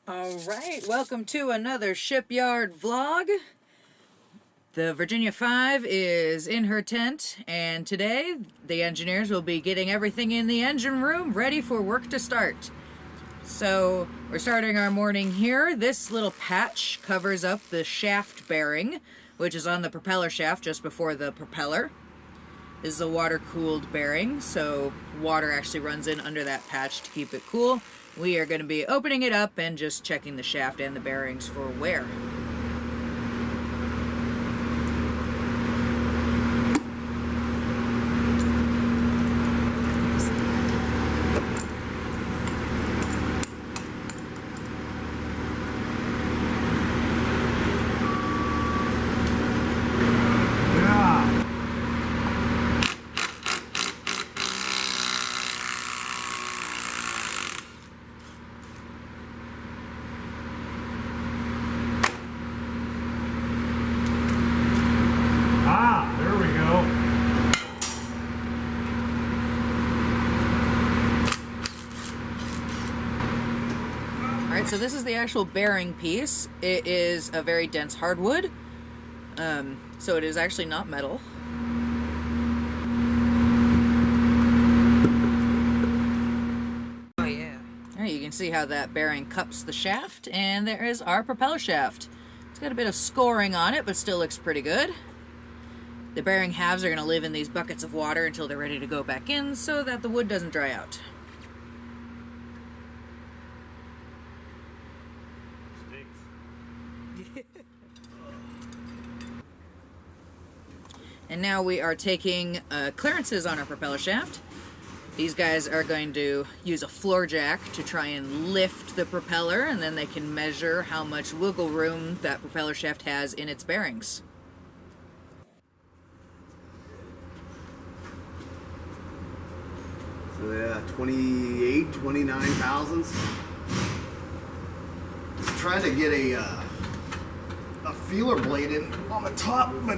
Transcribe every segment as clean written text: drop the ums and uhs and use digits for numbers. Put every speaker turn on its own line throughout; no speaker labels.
Alright, welcome to another Shipyard vlog. The Virginia 5 is in her tent, and today the engineers will be getting everything in the engine room ready for work to start. So, we're starting our morning here. This little patch covers up the shaft bearing, which is on the propeller shaft just before the propeller. This is a water-cooled bearing, so water actually runs in under that patch to keep it cool. We are going to be opening it up and just checking the shaft and the bearings for wear. Alright, so this is the actual bearing piece. It is a very dense hardwood, so it is actually not metal.
Oh yeah.
Alright, you can see how that bearing cups the shaft, and there is our propeller shaft. It's got a bit of scoring on it, but still looks pretty good. The bearing halves are going to live in these buckets of water until they're ready to go back in so that the wood doesn't dry out. And now we are taking clearances on our propeller shaft. These guys are going to use a floor jack to try and lift the propeller, and then they can measure how much wiggle room that propeller shaft has in its bearings.
So yeah, 29 thousandths. Trying to get a feeler blade in on the top, but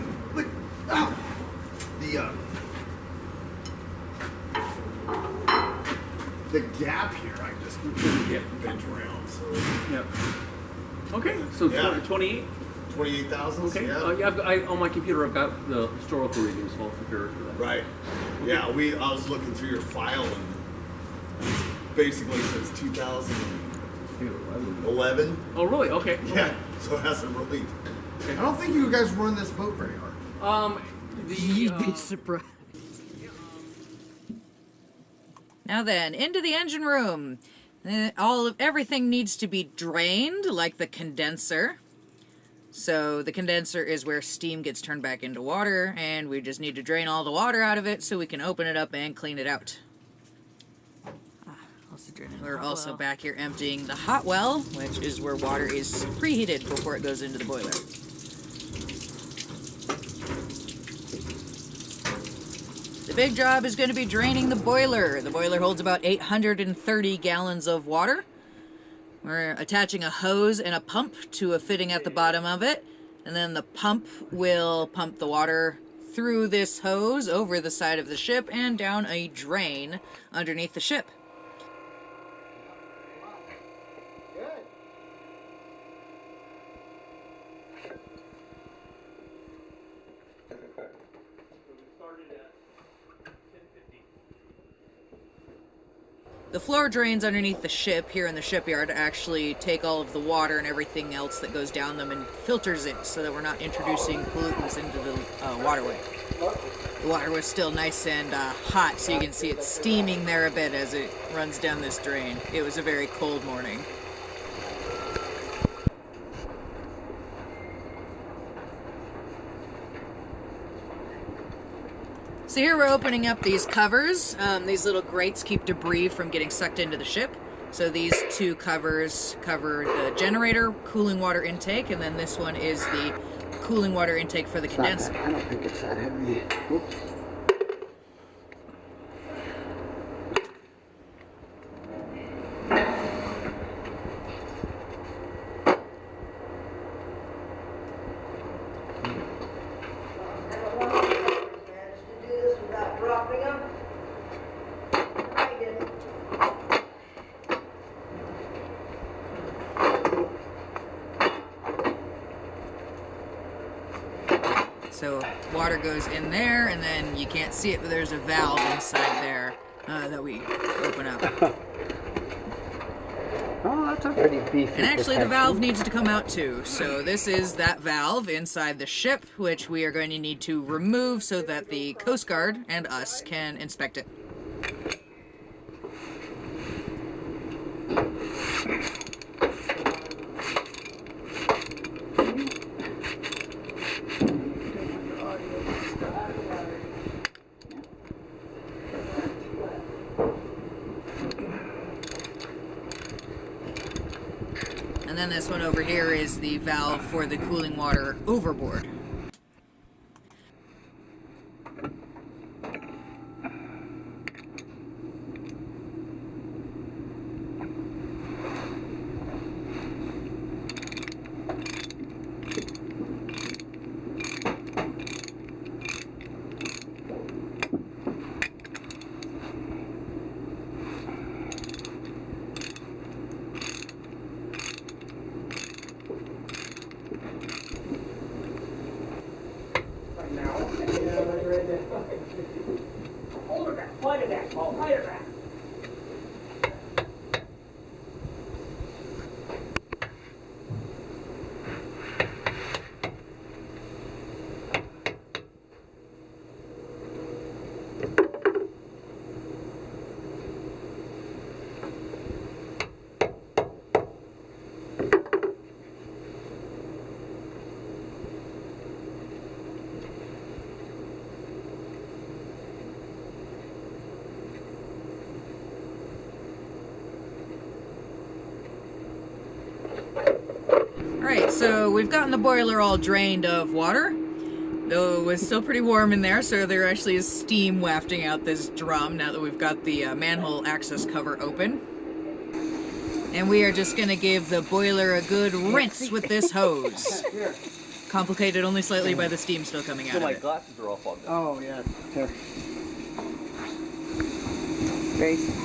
the gap here, I just couldn't get bent around. So
yep. Okay, so
yeah.
28.
28 thousandths.
Okay.
Yeah.
Yeah, on my computer, I've got the historical readings. So I'll compare it to that.
Right. Okay. Yeah. I was looking through your file, and basically since 2011.
Oh, really? Okay.
Yeah. So it hasn't really.
Okay.
I don't think you guys run this boat very hard.
You'd be surprised. Now then, into the engine room. Everything needs to be drained, like the condenser. So the condenser is where steam gets turned back into water, and we just need to drain all the water out of it so we can open it up and clean it out. We're also back here emptying the hot well, which is where water is preheated before it goes into the boiler. The big job is going to be draining the boiler. The boiler holds about 830 gallons of water. We're attaching a hose and a pump to a fitting at the bottom of it, and then the pump will pump the water through this hose over the side of the ship and down a drain underneath the ship. The floor drains underneath the ship here in the shipyard actually take all of the water and everything else that goes down them and filters it so that we're not introducing pollutants into the waterway. The water was still nice and hot, so you can see it steaming there a bit as it runs down this drain. It was a very cold morning. So here we're opening up these covers. These little grates keep debris from getting sucked into the ship. So these two covers cover the generator cooling water intake, and then this one is the cooling water intake for the condenser.
I don't think it's that heavy. Oops.
So water goes in there, and then you can't see it, but there's a valve inside there that we open up.
Oh, that's a pretty beefy
And actually
protection.
the valve needs to come out too. So this is that valve inside the ship, which we are going to need to remove so that the Coast Guard and us can inspect it. And then this one over here is the valve for the cooling water overboard.
Hold it back, point it back, Paul, point it back.
Alright, so we've gotten the boiler all drained of water, though it was still pretty warm in there, so there actually is steam wafting out this drum now that we've got the manhole access cover open. And we are just going to give the boiler a good rinse with this hose. Complicated only slightly by the steam still coming out
So
of
my
it.
glasses are all fogged up.
Oh, yeah. Here. Grace.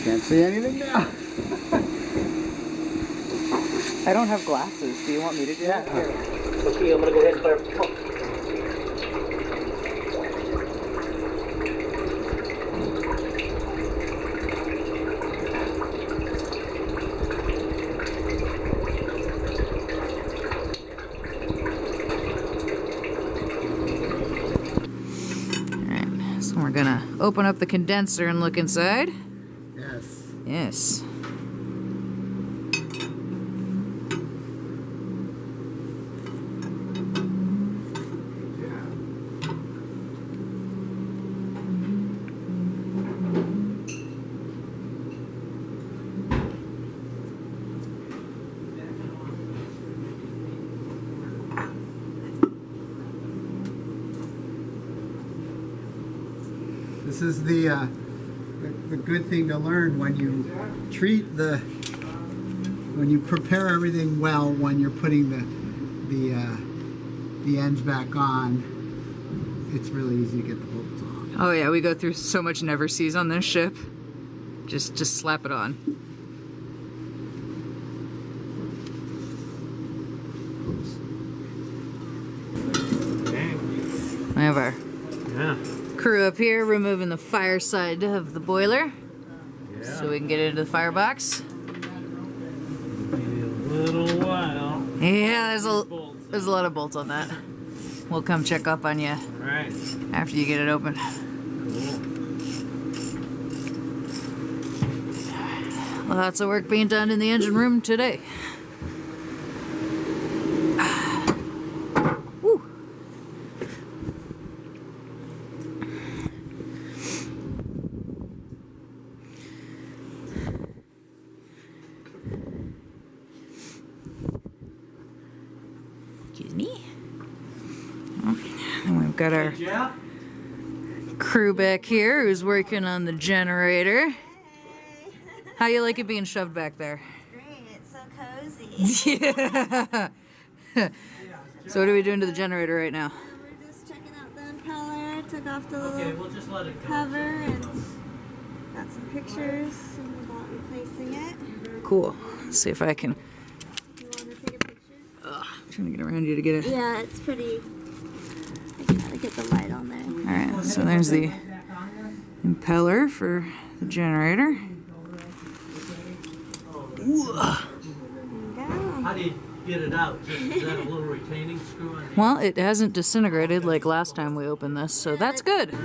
Can't see anything now. I don't have glasses. Do you want me to do that? Here.
Okay, I'm gonna go ahead and fire the pump.
Alright, so we're going to open up the condenser and look inside.
Yes.
Yes.
This is the good thing to learn when you treat when you prepare everything well when you're putting the ends back on. It's really easy to get the bolts off.
Oh yeah, we go through so much never sees on this ship. Just slap it on. We have our crew up here removing the fire side of the boiler so we can get into the firebox.
A little while.
Yeah, there's a lot of bolts on that. We'll come check up on you
Right.
after you get it open. Lots of work being done in the engine room today. Woo. Excuse me. And we've got our crew back here who's working on the generator. How you like it being shoved back there?
Great, it's so cozy.
Yeah. So what are we doing to the generator right now?
We're just checking out the impeller, took off the
Okay,
little
we'll just let it go.
cover, and Got some pictures about replacing it.
Cool. Let's see if I can.
You want to take a picture?
I'm trying to get around you to get it.
Yeah, it's pretty. I gotta get the light on there.
Alright, so there's the impeller for the generator.
How do you get it out? Just, is that a little retaining screw on the
Well, it hasn't disintegrated like last time we opened this, so that's good.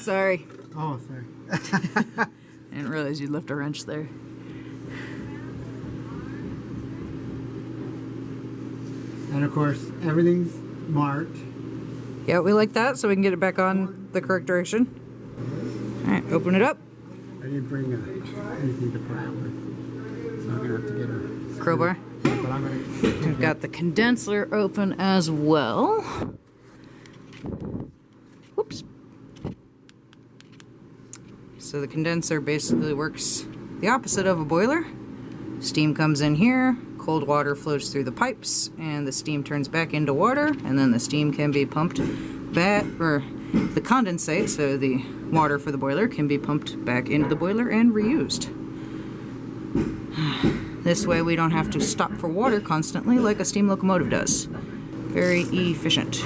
Sorry.
Oh, sorry.
I didn't realize you'd left a wrench there.
And of course, everything's marked.
Yeah, we like that, so we can get it back on the correct direction. Alright, open it up.
I didn't bring anything to put out with, so I'm gonna have to get a
Crowbar.
But I'm gonna.
We've got the condenser open as well. Whoops. So the condenser basically works the opposite of a boiler. Steam comes in here, cold water flows through the pipes, and the steam turns back into water, and then the steam can be pumped back, or the condensate, so the water for the boiler, can be pumped back into the boiler and reused. This way we don't have to stop for water constantly like a steam locomotive does. Very efficient.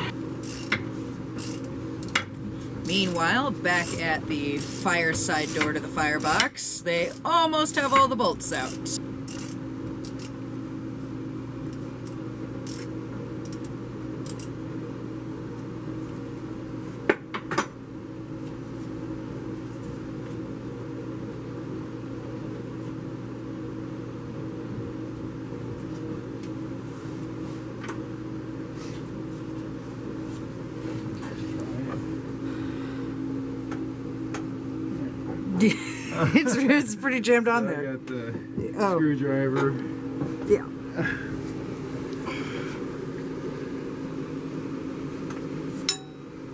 Meanwhile, back at the fireside door to the firebox, they almost have all the bolts out. It's pretty jammed on there.
I got the
Oh.
screwdriver.
Yeah.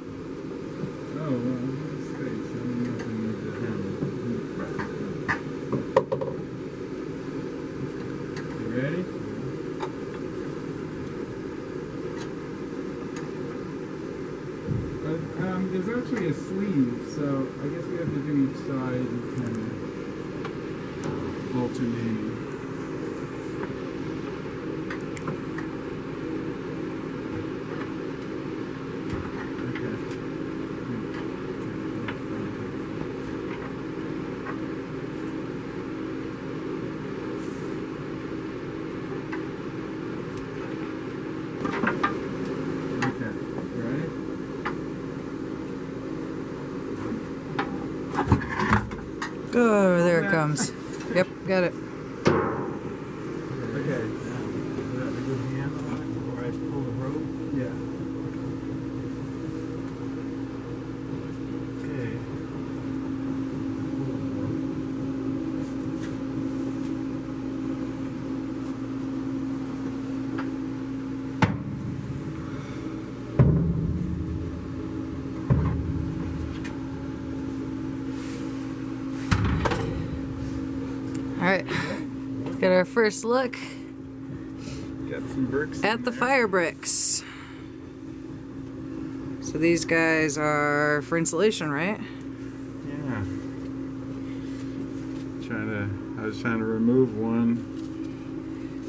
Oh, well, there's space. I don't know if I need the hammer. You ready? There's actually a sleeve, so I guess we have to do each side and kind of alternating.
Oh, there it comes. Yep, got it.
Okay, now, is that a good hand on it before I pull the rope? Yeah. Okay.
Alright, got our first look
Got some bricks.
at the fire bricks. So these guys are for insulation, right?
Yeah. I was trying to remove one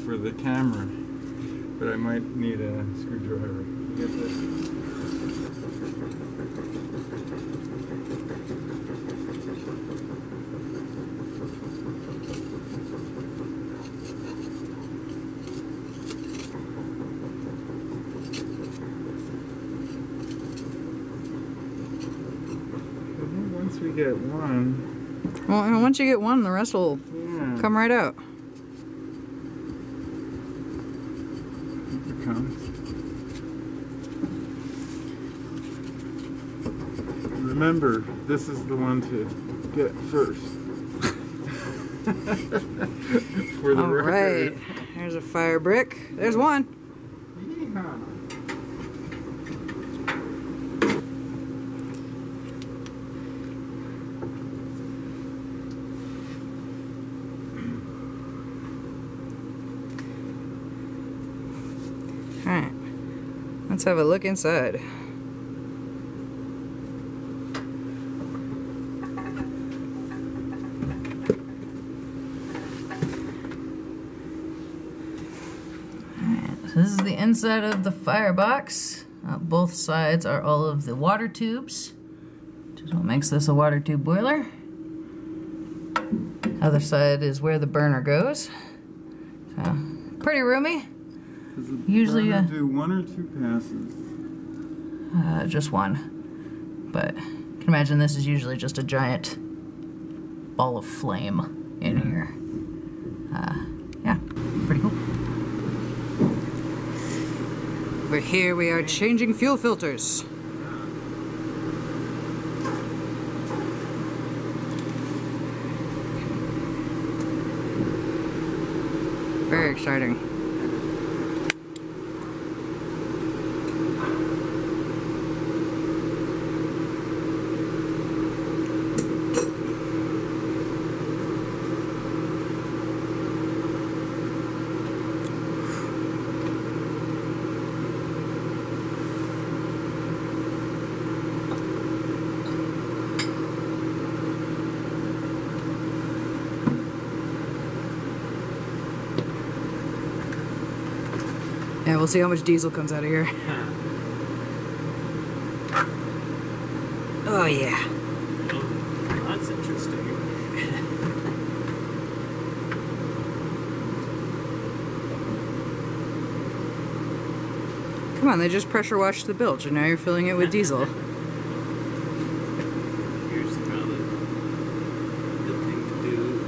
for the camera, but I might need a screwdriver. Get this. Once we get one,
Well, and once you get one, the rest will
yeah,
come right out.
it comes. Remember, this is the one to get first. For the
Alright,
record.
there's a fire brick. There's one.
Yeehaw.
Let's have a look inside. This is the inside of the firebox. Both sides are all of the water tubes, which is what makes this a water tube boiler. Other side is where the burner goes. So, pretty roomy.
Does the
Usually,
burner do 1 or 2 passes?
Just one. But you can imagine this is usually just a giant ball of flame in here. Yeah, pretty cool. Over here we are changing fuel filters. Very exciting. Yeah, we'll see how much diesel comes out of here. Oh yeah.
That's interesting.
Come on, they just pressure washed the bilge and now you're filling it with diesel.
Here's another good thing to do.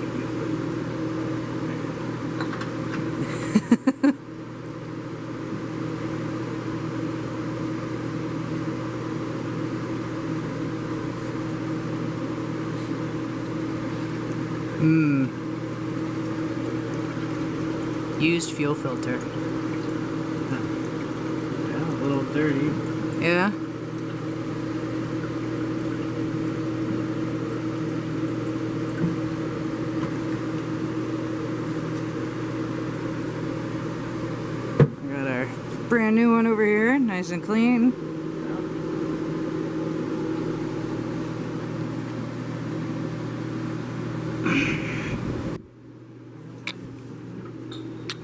Used fuel filter.
Yeah, a little dirty.
Yeah? We got our brand new one over here, nice and clean.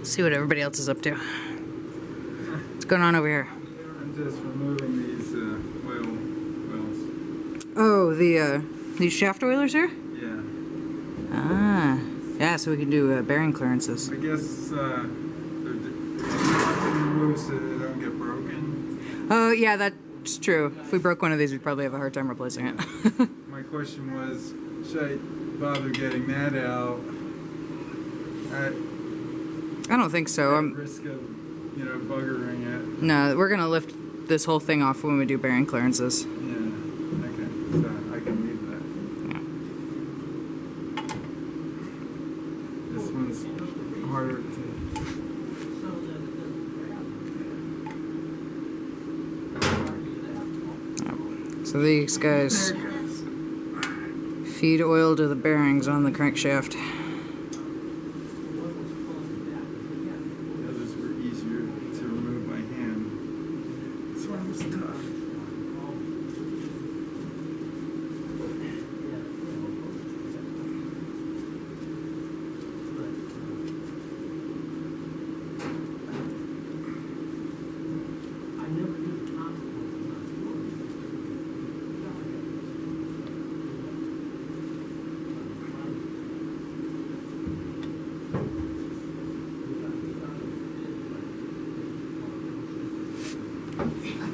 See what everybody else is up to. What's going on over here?
I'm just removing these oil wells.
Oh, these shaft oilers here?
Yeah.
Ah, yeah. So we can do bearing clearances.
I guess they're removed so they don't get broken.
Oh, yeah, that's true. If we broke one of these, we'd probably have a hard time replacing it.
My question was, should I bother getting that out at
I don't think so.
risk of, buggering it?
No, we're gonna lift this whole thing off when we do bearing clearances.
Yeah. Okay. So I can leave that. This one's harder to.
So these guys feed oil to the bearings on the crankshaft.
The others were easier to remove by hand. This one was tough.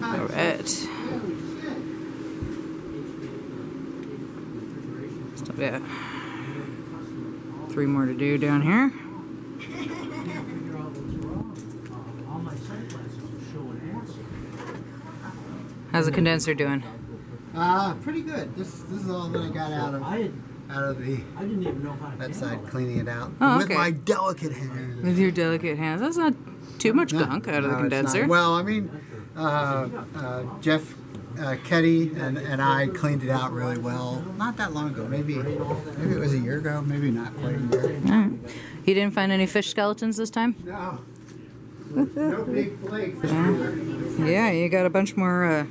Alright. Still got 3 more to do down here.
All my sunglasses are showing ass.
How's the condenser doing?
Pretty good. This is all that I got out of the
I didn't even know how to
that side, cleaning it out
Oh,
with
okay.
my delicate hands.
With your delicate hands. That's not too much gunk out of the
No, it's not.
condenser.
Well, I mean, Jeff Ketty and I cleaned it out really well. Not that long ago. Maybe it was a year ago. Maybe not quite a year.
Alright. You didn't find any fish skeletons this time?
No. No big flakes.
Yeah, you got a bunch more,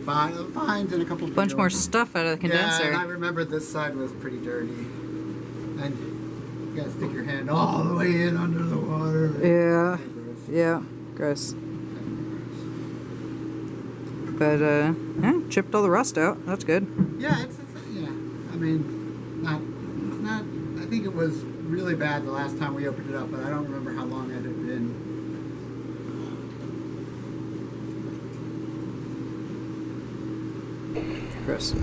Fines and a couple
bunch more
beetles.
stuff out of the condenser.
Yeah, and I remember this side was pretty dirty. And you gotta stick your hand all the way in under the water.
Yeah, yeah, gross. But, yeah, chipped all the rust out. That's good.
Yeah, yeah. I mean, not. I think it was really bad the last time we opened it up, but I don't remember how long it had been.
Gross.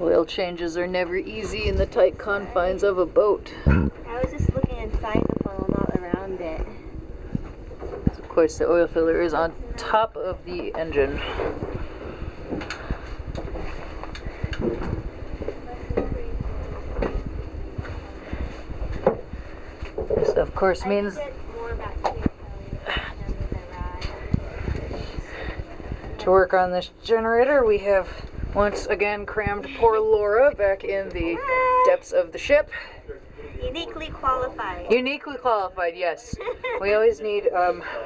Oil changes are never easy in the tight confines of a boat.
I was just looking inside the funnel, not around it.
Of course, the oil filler is on top of the engine. This, of course, means to work on this generator, we have once again crammed poor Laura back in the depths of the ship.
Uniquely qualified.
Uniquely qualified, yes. We always need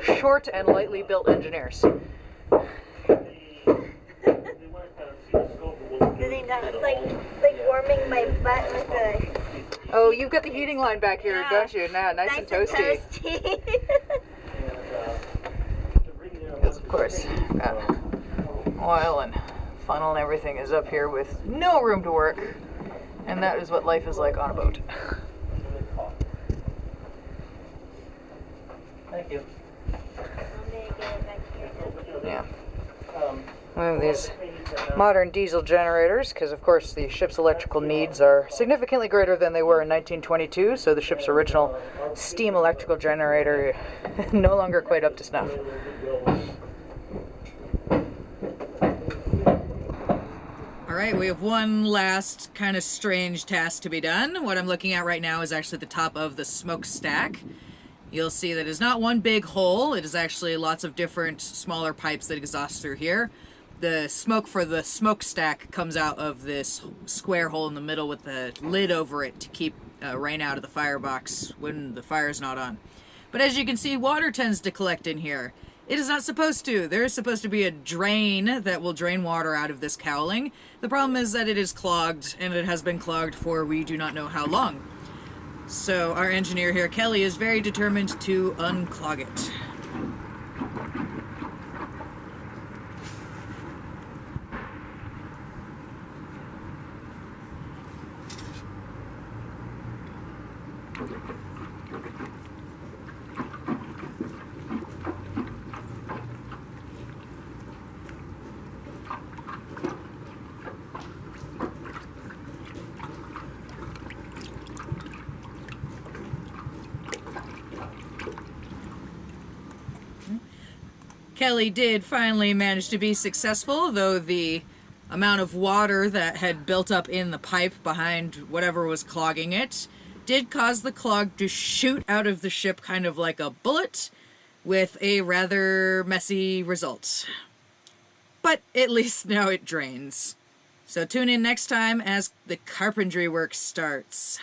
short and lightly built engineers.
Sitting down, it's like warming my butt with a...
Oh, you've got the heating line back here,
Yeah.
don't you? Now, nice and toasty. Because, of course, oil and funnel and everything is up here with no room to work. And that is what life is like on a boat.
Thank you.
Yeah. One of these modern diesel generators, because of course the ship's electrical needs are significantly greater than they were in 1922, so the ship's original steam electrical generator no longer quite up to snuff. Alright, we have one last kind of strange task to be done. What I'm looking at right now is actually the top of the smokestack. You'll see that it's not one big hole, it is actually lots of different smaller pipes that exhaust through here. The smoke for the smokestack comes out of this square hole in the middle with the lid over it to keep rain out of the firebox when the fire's not on. But as you can see, water tends to collect in here. It is not supposed to. There is supposed to be a drain that will drain water out of this cowling. The problem is that it is clogged, and it has been clogged for we do not know how long. So our engineer here, Kelly, is very determined to unclog it. Kelly did finally manage to be successful, though the amount of water that had built up in the pipe behind whatever was clogging it did cause the clog to shoot out of the ship kind of like a bullet, with a rather messy result. But at least now it drains. So tune in next time as the carpentry work starts.